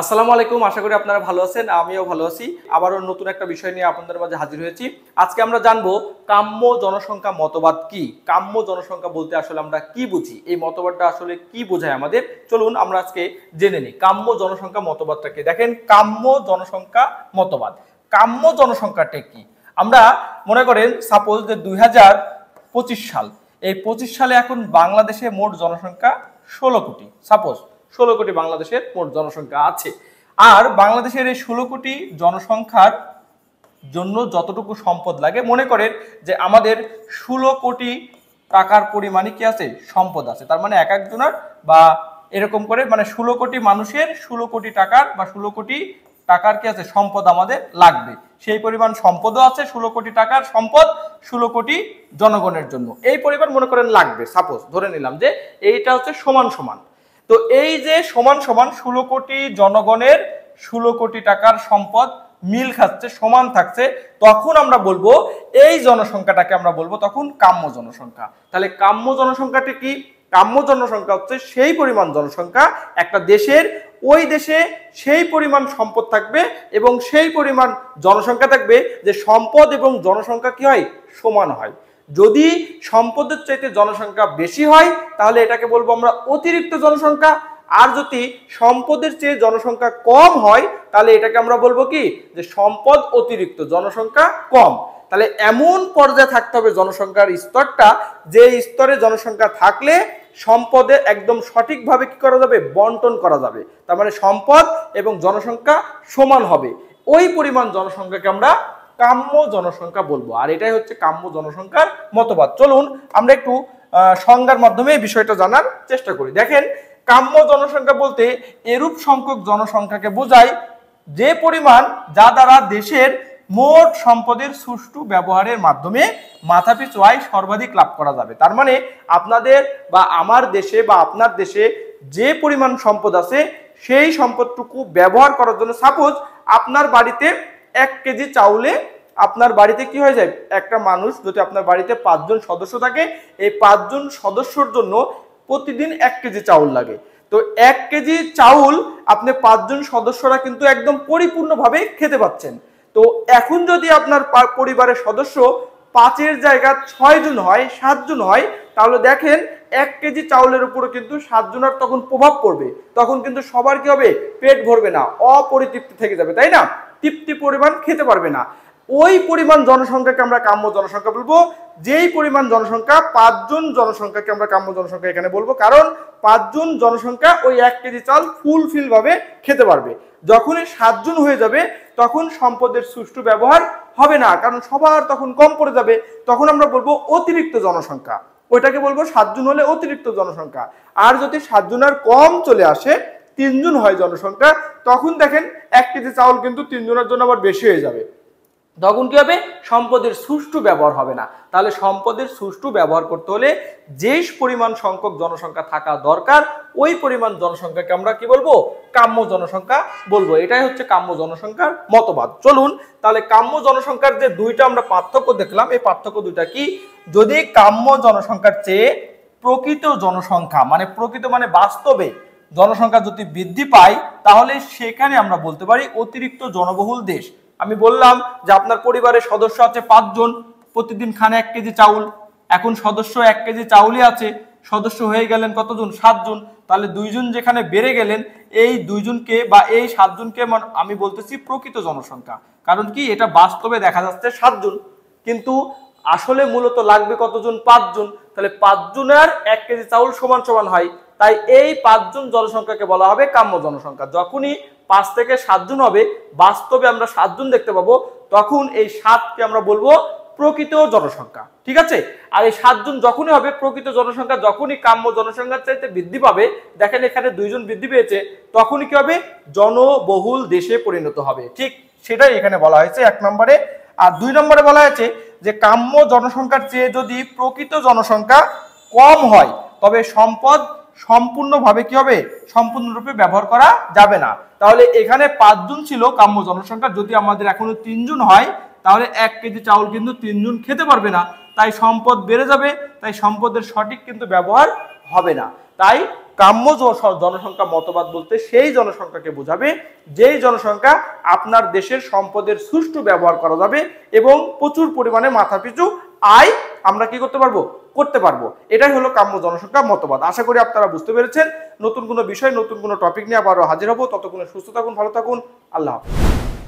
আসসালামু আলাইকুম, আশা করি আপনারা ভালো আছেন। আমিও ভালো আছি। আবারও নতুন একটা বিষয় নিয়ে আপনাদের মাঝে হাজির হয়েছি। আজকে আমরা জানবো কাম্য জনসংখ্যা মতবাদ কি। কাম্য জনসংখ্যা বলতে আসলে আমরা কি বুঝি, এই মতবাদটা আসলে কি বোঝায় আমাদের, চলুন আমরা আজকে জেনে নিই কাম্য জনসংখ্যা মতবাদটাকে। দেখেন, কাম্য জনসংখ্যা মতবাদ, কাম্য জনসংখ্যাটা কি। আমরা মনে করেন সাপোজ যে 2025 সাল, এই 25 সালে এখন বাংলাদেশে মোট জনসংখ্যা 16 কোটি। সাপোজ 16 কোটি বাংলাদেশের মোট জনসংখ্যা আছে। আর বাংলাদেশের এই 16 কোটি জনসংখ্যার জন্য যতটুকু সম্পদ লাগে, মনে করেন যে আমাদের 16 কোটি টাকার পরিমাণে কি আছে, সম্পদ আছে। তার মানে এক একজনের বা এরকম করে মানে 16 কোটি মানুষের 16 কোটি টাকার বা 16 কোটি টাকার কি আছে, সম্পদ আমাদের লাগবে। সেই পরিমাণ সম্পদও আছে, 16 কোটি টাকার সম্পদ 16 কোটি জনগণের জন্য এই পরিমাণ মনে করেন লাগবে। সাপোজ ধরে নিলাম যে এইটা হচ্ছে সমান সমান। তো এই যে সমান সমান 16 কোটি জনগণের 16 কোটি টাকার সম্পদ মিল খাচ্ছে, সমান থাকছে, তখন আমরা বলবো এই জনসংখ্যাটাকে আমরা বলবো তখন কাম্য জনসংখ্যা। তাহলে কাম্য জনসংখ্যাটা কি? কাম্য জনসংখ্যা হচ্ছে সেই পরিমাণ জনসংখ্যা একটা দেশের, ওই দেশে সেই পরিমাণ সম্পদ থাকবে এবং সেই পরিমাণ জনসংখ্যা থাকবে যে সম্পদ এবং জনসংখ্যা কি হয়, সমান হয়। যদি সম্পদের চাইতে জনসংখ্যা বেশি হয় তাহলে এটাকে বলবো আমরা অতিরিক্ত জনসংখ্যা। আর যদি সম্পদের চেয়ে জনসংখ্যা কম হয় তাহলে এটাকে আমরা বলবো কি, যে সম্পদ অতিরিক্ত, জনসংখ্যা কম। তাহলে এমন পর্যায়ে থাকতে হবে জনসংখ্যার স্তরটা, যে স্তরে জনসংখ্যা থাকলে সম্পদে একদম সঠিকভাবে কি করা যাবে, বন্টন করা যাবে। তার মানে সম্পদ এবং জনসংখ্যা সমান হবে, ওই পরিমাণ জনসংখ্যাকে আমরা কাম্য জনসংখ্যা বলবো। আর এটাই হচ্ছে কাম্য জনসংখ্যার মতবাদ। চলুন আমরা একটু সংজ্ঞার মাধ্যমে এই বিষয়টা জানার চেষ্টা করি। দেখেন, কাম্য জনসংখ্যা বলতে এরূপ সংখ্যক জনসংখ্যাকে বোঝায় যে পরিমাণ যা দ্বারা দেশের মোট সম্পদের সুষ্ঠু ব্যবহারের মাধ্যমে মাথাপিছু আয় সর্বাধিক লাভ করা যাবে। তার মানে আপনাদের বা আমার দেশে বা আপনার দেশে যে পরিমাণ সম্পদ আছে সেই সম্পদটুকু ব্যবহার করার জন্য, সাপোজ আপনার বাড়িতে 1 কেজি চাউলে আপনার বাড়িতে কি হয়ে যায়, একটা মানুষ যদি আপনার বাড়িতে 5 জন সদস্য থাকে, এই 5 জন সদস্যর জন্য প্রতিদিন 1 কেজি চাউল লাগে। তো 1 কেজি চাউল আপনি 5 জন সদস্যরা কিন্তু একদম পরিপূর্ণভাবে খেতে পাচ্ছেন। তো এখন যদি আপনার পরিবারের সদস্য 5-এর জায়গায় 6 জন হয়, 7 জন হয়, তাহলে দেখেন 1 কেজি চাউলের উপরে কিন্তু 7 জনের তখন প্রভাব পড়বে। তখন কিন্তু সবার কি হবে, পেট ভরবে না, অপরিতৃপ্তি থেকে যাবে, তাই না? তৃপ্তি পরিমাণ খেতে পারবে না। ওই পরিমাণ জনসংখ্যাকে আমরা কাম্য জনসংখ্যা বলবো। যেই পরিমাণ জনসংখ্যা 5 জন জনসংখ্যাকে আমরা কাম্য জনসংখ্যা এখানে বলবো, কারণ 5 জন জনসংখ্যা ওই 1 কেজি চাল ফুলফিল ভাবে খেতে পারবে। যখনই 7 জন হয়ে যাবে তখন সম্পদের সুষ্ঠু ব্যবহার হবে না, কারণ সবার তখন কম পড়ে যাবে। তখন আমরা বলবো অতিরিক্ত জনসংখ্যা, ওইটাকে বলবো 7 জন হলে অতিরিক্ত জনসংখ্যা। আর যদি 7 জনের কম চলে আসে, 3 জন হয় জনসংখ্যা, তখন দেখেন 1 কেজি চাউল কিন্তু 3 জনের জন্য আবার বেশি হয়ে যাবে। তখন কি হবে, সম্পদের সুষ্ঠু ব্যবহার হবে না। তাহলে সম্পদের সুষ্ঠু ব্যবহার করতে হলে যে পরিমাণ সংখ্যক জনসংখ্যা থাকা দরকার, ওই পরিমাণ জনসংখ্যাকে আমরা কি বলবো, কাম্য জনসংখ্যা বলবো। এটাই হচ্ছে কাম্য জনসংখ্যার মতবাদ। চলুন তাহলে কাম্য জনসংখ্যার যে দুইটা আমরা পার্থক্য দেখলাম, এই পার্থক্য দুইটা কি। যদি কাম্য জনসংখ্যার চেয়ে প্রকৃত জনসংখ্যা মানে প্রকৃত মানে বাস্তবে জনসংখ্যা যদি বৃদ্ধি পায়, তাহলে সেখানে আমরা বলতে পারি অতিরিক্ত জনবহুল দেশ। আমি বললাম যে আপনার পরিবারের সদস্য আছে 5 জন, প্রতিদিন খানে 1 কেজি চাউল। এখন সদস্য 1 কেজি চাউলই আছে, সদস্য হয়ে গেলেন কতজন, 7 জন। তাহলে 2 জন যেখানে বেড়ে গেলেন, এই 2 জনকে বা এই 7 জনকে আমি বলতেছি প্রকৃত জনসংখ্যা। কারণ কি, এটা বাস্তবে দেখা যাচ্ছে 7 জন, কিন্তু আসলে মূলত লাগবে কতজন, 5 জন। তাহলে 5 জনের 1 কেজি চাউল সমান সমান হয়। তাই এই 5 জন জনসংখ্যাকে বলা হবে কাম্য জনসংখ্যা। যখনই 5 থেকে 7 জন হবে, বাস্তবে আমরা 7 জন দেখতে পাবো, তখন এই 7কে আমরা বলবো প্রকৃত জনসংখ্যা। ঠিক আছে? আর এই 7 জন যখনই হবে প্রকৃত জনসংখ্যা, যখনই কাম্য জনসংখ্যার চাইতে বৃদ্ধি পাবে, দেখেন এখানে 2 জন বৃদ্ধি পেয়েছে, তখনই কি হবে, জনবহুল দেশে পরিণত হবে। ঠিক সেটাই এখানে বলা হয়েছে 1 নম্বরে। আর 2 নম্বরে বলা হয়েছে যে কাম্য জনসংখ্যার চেয়ে যদি প্রকৃত জনসংখ্যা কম হয়, তবে সম্পদ সম্পূর্ণভাবে কি হবে, সম্পূর্ণরূপে ব্যবহার করা যাবে না। তাহলে এখানে 5 জন ছিল কাম্য জনসংখ্যা, যদি আমাদের এখনো 3 জন হয়, তাহলে 1 কেজি চাউল কিন্তু 3 জন খেতে পারবে না, তাই সম্পদ বেড়ে যাবে, তাই সম্পদের সঠিক কিন্তু ব্যবহার হবে না। তাই কাম্য জনসংখ্যা মতবাদ বলতে সেই জনসংখ্যাকে বোঝাবে যেই জনসংখ্যা আপনার দেশের সম্পদের সুষ্ঠু ব্যবহার করা যাবে এবং প্রচুর পরিমাণে মাথাপিছু আয় আমরা কি করতে পারবো। এটাই হলো কাম্য জনসংখ্যা মতবাদ। আশা করি আপনারা বুঝতে পেরেছেন। নতুন কোনো বিষয়, নতুন কোনো টপিক নিয়ে আবারও হাজির হবো। ততক্ষণে সুস্থ থাকুন, ভালো থাকুন। আল্লাহ হাফেজ।